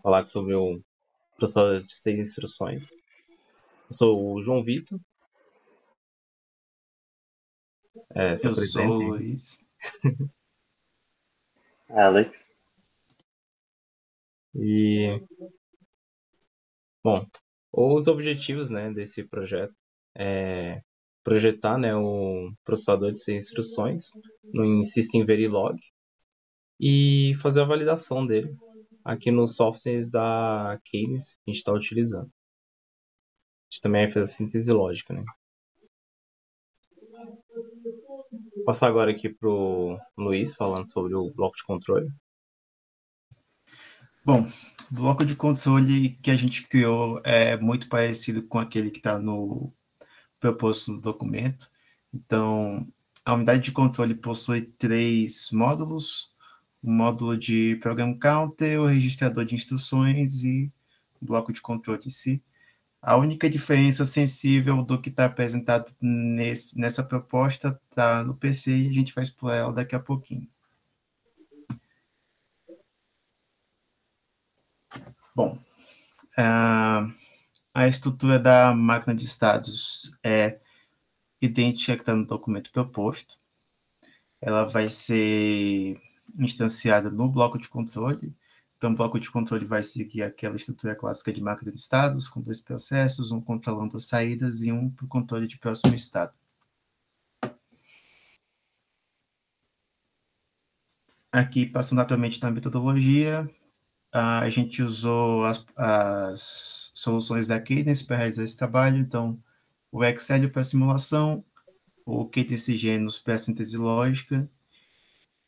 falar sobre o processador de 6 instruções. Eu sou o João Vitor, se Eu sou o apresente. Luiz. Alex. E, bom, os objetivos, né, desse projeto é projetar, né, o processador de 6 instruções no System Verilog e fazer a validação dele aqui nos softwares da Cadence que a gente está utilizando. A gente também fez a síntese lógica, né? Vou passar agora aqui pro Luiz falando sobre o bloco de controle. Bom, o bloco de controle que a gente criou é muito parecido com aquele que está no proposto no documento. Então, a unidade de controle possui 3 módulos: o módulo de Program Counter, o registrador de instruções e o bloco de controle em si. A única diferença sensível do que está apresentado nessa proposta está no PC e a gente vai explorar ela daqui a pouquinho. Bom, a estrutura da máquina de estados é idêntica à que está no documento proposto. Ela vai ser instanciada no bloco de controle. Então, o bloco de controle vai seguir aquela estrutura clássica de máquina de estados, com 2 processos, um controlando as saídas e um para o controle de próximo estado. Aqui, passando rapidamente na metodologia, a gente usou as soluções da Cadence para realizar esse trabalho. Então, o Excel para simulação, o Cadence Genus para síntese lógica,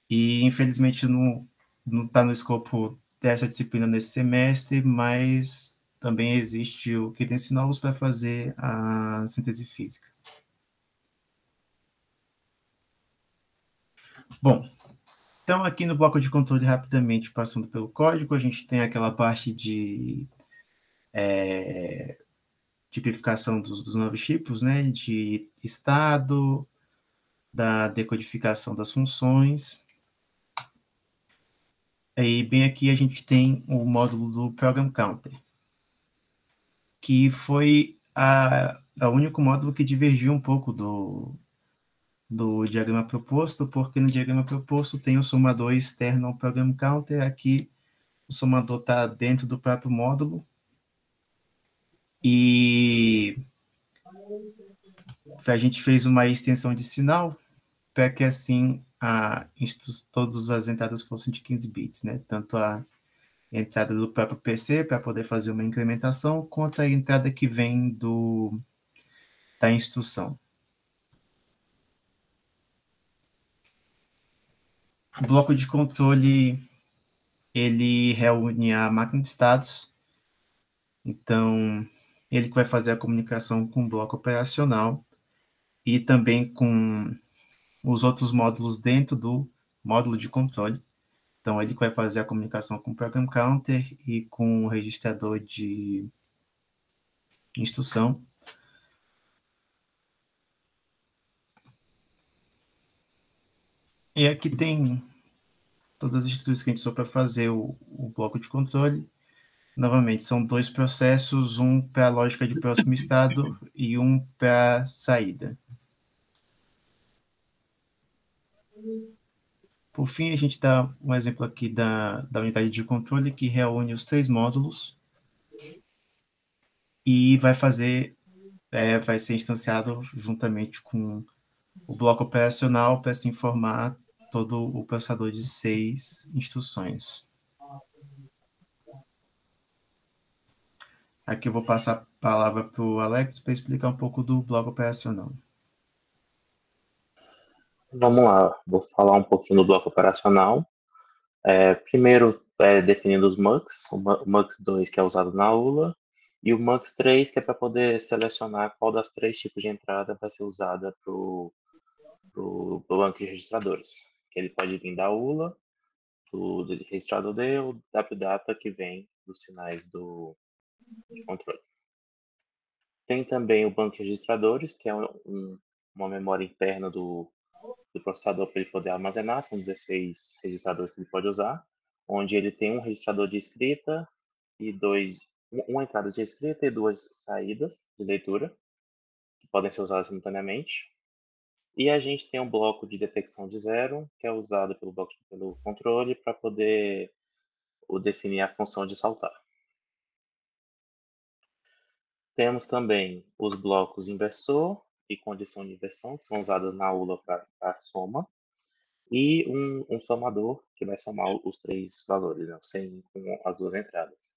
e infelizmente não está no escopo dessa disciplina nesse semestre, mas também existe o Cadence Novos para fazer a síntese física. Bom, então aqui no bloco de controle, rapidamente passando pelo código, a gente tem aquela parte de tipificação dos novos tipos, né, de estado, da decodificação das funções. E bem aqui a gente tem o módulo do Program Counter, que foi o único módulo que divergiu um pouco do diagrama proposto, porque no diagrama proposto tem o somador externo ao Program Counter, aqui o somador está dentro do próprio módulo, e a gente fez uma extensão de sinal para que assim todas as entradas fossem de 15 bits, né? Tanto a entrada do próprio PC para poder fazer uma incrementação, quanto a entrada que vem da instrução. O bloco de controle ele reúne a máquina de estados, então ele que vai fazer a comunicação com o bloco operacional e também com os outros módulos dentro do módulo de controle. Então, ele vai fazer a comunicação com o Program Counter e com o registrador de instrução. E aqui tem todas as estruturas que a gente usou para fazer o bloco de controle. Novamente, são 2 processos, um para a lógica de próximo estado e um para a saída. Por fim, a gente dá um exemplo aqui da unidade de controle que reúne os 3 módulos e vai ser instanciado juntamente com o bloco operacional para se informar todo o processador de 6 instruções. Aqui eu vou passar a palavra para o Alex para explicar um pouco do bloco operacional. Vamos lá, vou falar um pouquinho do bloco operacional. Primeiro, definindo os MUX, o MUX 2 que é usado na ULA, e o MUX 3 que é para poder selecionar qual das 3 tipos de entrada vai ser usada para o banco de registradores. Que ele pode vir da ULA, do registrador D ou WData que vem dos sinais do controle. Tem também o banco de registradores, que é uma memória interna do processador para ele poder armazenar, são 16 registradores que ele pode usar, onde ele tem um registrador de escrita e uma entrada de escrita e duas saídas de leitura, que podem ser usadas simultaneamente. E a gente tem um bloco de detecção de zero, que é usado pelo controle para poder definir a função de saltar. Temos também os blocos inversor e condição de inversão, que são usadas na ULA para soma, e um somador, que vai somar os três valores, né, o 100 com as duas entradas.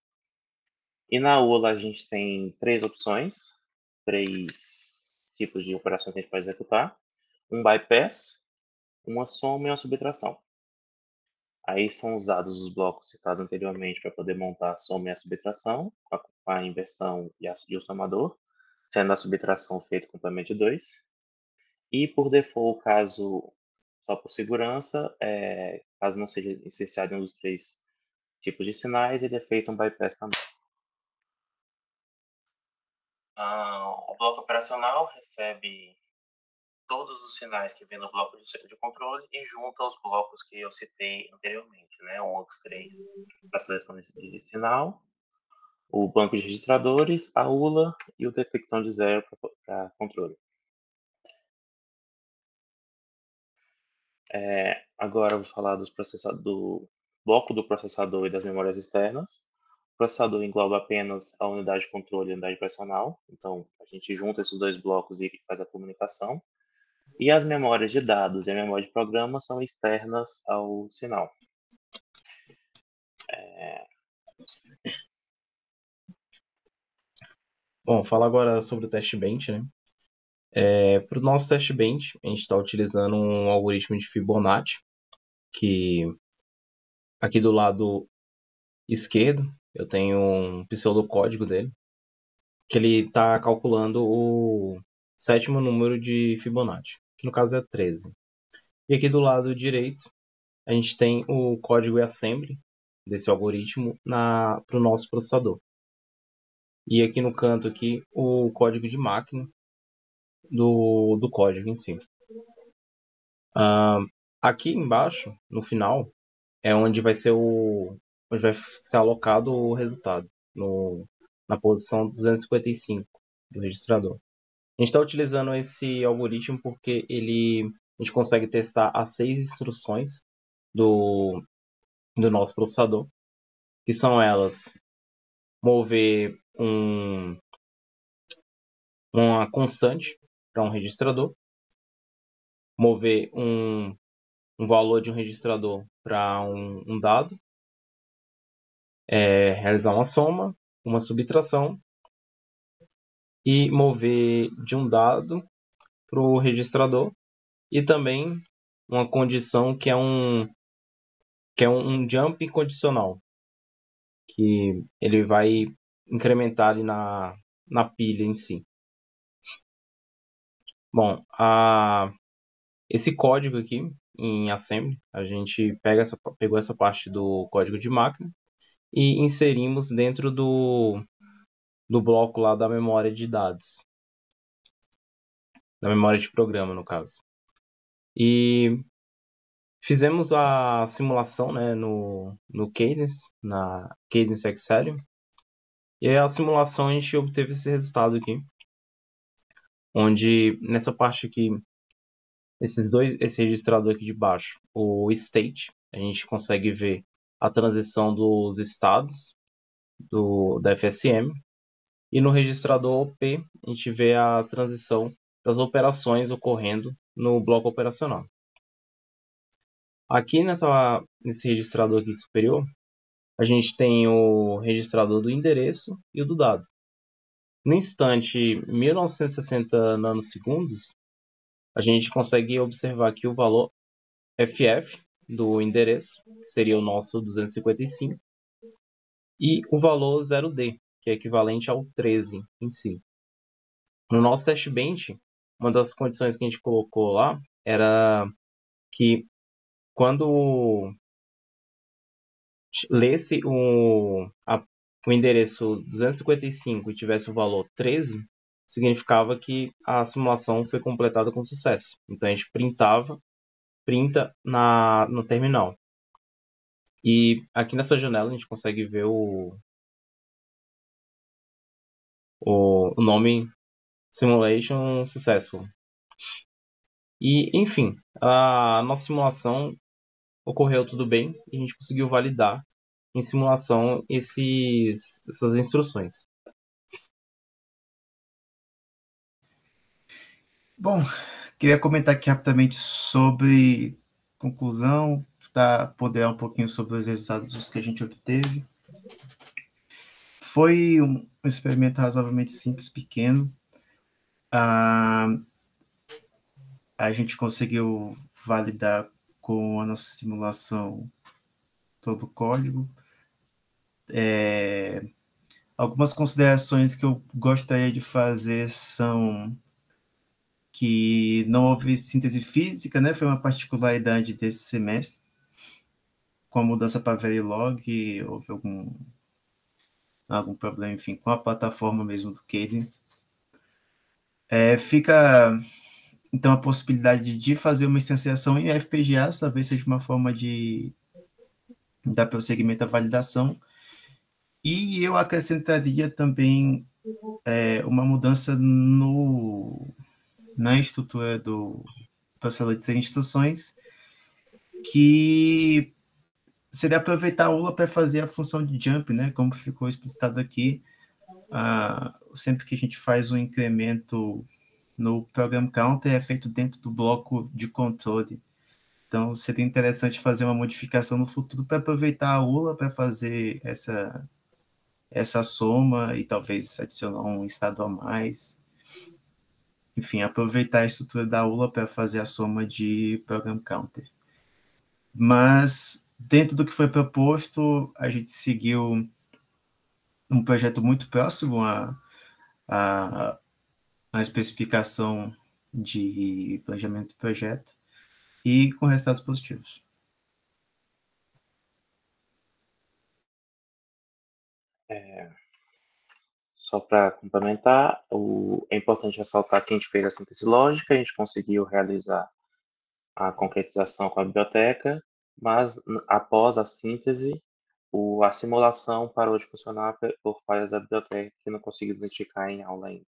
E na ULA a gente tem três opções, três tipos de operações que a gente pode executar: um bypass, uma soma e uma subtração. Aí são usados os blocos citados anteriormente para poder montar a soma e a subtração, com a inversão e o somador, sendo a subtração feita com complemento de 2. E por default, só por segurança, caso não seja licenciado em um dos três tipos de sinais, ele é feito um bypass também. O bloco operacional recebe todos os sinais que vem no bloco de controle e junta aos blocos que eu citei anteriormente, né? O OX3 para seleção de sinal, o banco de registradores, a ULA e o detector de zero para controle. Agora eu vou falar do bloco do processador e das memórias externas. O processador engloba apenas a unidade de controle e a unidade operacional, então a gente junta esses dois blocos e faz a comunicação. E as memórias de dados e a memória de programa são externas ao sinal. Bom, falar agora sobre o teste bench, né? Para o nosso teste bench, a gente está utilizando um algoritmo de Fibonacci, que aqui do lado esquerdo eu tenho um pseudocódigo dele, que ele está calculando o sétimo número de Fibonacci, que no caso é 13. E aqui do lado direito a gente tem o código assembly desse algoritmo para o nosso processador. E aqui no canto aqui o código de máquina do código em si. Aqui embaixo, no final, é onde vai ser alocado o resultado, na posição 255 do registrador. A gente está utilizando esse algoritmo porque a gente consegue testar as 6 instruções do nosso processador, que são elas: mover uma constante para um registrador, mover um valor de um registrador para um dado, realizar uma soma, uma subtração e mover de um dado para o registrador, e também uma condição que é um jump condicional, que ele vai incrementar ali na pilha em si. Bom, esse código aqui em assembly, a gente pegou essa parte do código de máquina e inserimos dentro do bloco lá da memória de dados, da memória de programa, no caso. E fizemos a simulação, né, no Cadence, na Cadence Excel. E a simulação a gente obteve esse resultado aqui, onde nessa parte aqui, esse registrador aqui de baixo, o state, a gente consegue ver a transição dos estados da FSM, e no registrador OP a gente vê a transição das operações ocorrendo no bloco operacional. Aqui nesse registrador aqui superior, a gente tem o registrador do endereço e o do dado. No instante 1960 nanosegundos, a gente consegue observar aqui o valor FF do endereço, que seria o nosso 255, e o valor 0D, que é equivalente ao 13 em si. No nosso teste bench, uma das condições que a gente colocou lá era que quando lesse o endereço 255 e tivesse o valor 13, significava que a simulação foi completada com sucesso. Então a gente printa no terminal. E aqui nessa janela a gente consegue ver o nome Simulation Successful. E, enfim, a nossa simulação ocorreu tudo bem e a gente conseguiu validar em simulação essas instruções. Bom, queria comentar aqui rapidamente sobre conclusão, ponderar um pouquinho sobre os resultados que a gente obteve. Foi um experimento razoavelmente simples, pequeno. A gente conseguiu validar com a nossa simulação todo o código. Algumas considerações que eu gostaria de fazer são que não houve síntese física, né? Foi uma particularidade desse semestre. Com a mudança para Verilog, houve algum problema, enfim, com a plataforma mesmo do Cadence. Fica, então, a possibilidade de fazer uma instanciação em FPGA, talvez seja uma forma de dar prosseguimento à validação. E eu acrescentaria também uma mudança na estrutura do processador de instruções, que seria aproveitar a ULA para fazer a função de jump, né? Como ficou explicitado aqui, sempre que a gente faz um incremento no program counter é feito dentro do bloco de controle. Então, seria interessante fazer uma modificação no futuro para aproveitar a ULA para fazer essa soma e talvez adicionar um estado a mais. Enfim, aproveitar a estrutura da ULA para fazer a soma de program counter. Mas, dentro do que foi proposto, a gente seguiu um projeto muito próximo à especificação de planejamento do projeto e com resultados positivos. Só para complementar, é importante ressaltar que a gente fez a síntese lógica, a gente conseguiu realizar a concretização com a biblioteca, mas após a síntese, a simulação parou de funcionar por falhas da biblioteca que não conseguiu identificar em aula ainda.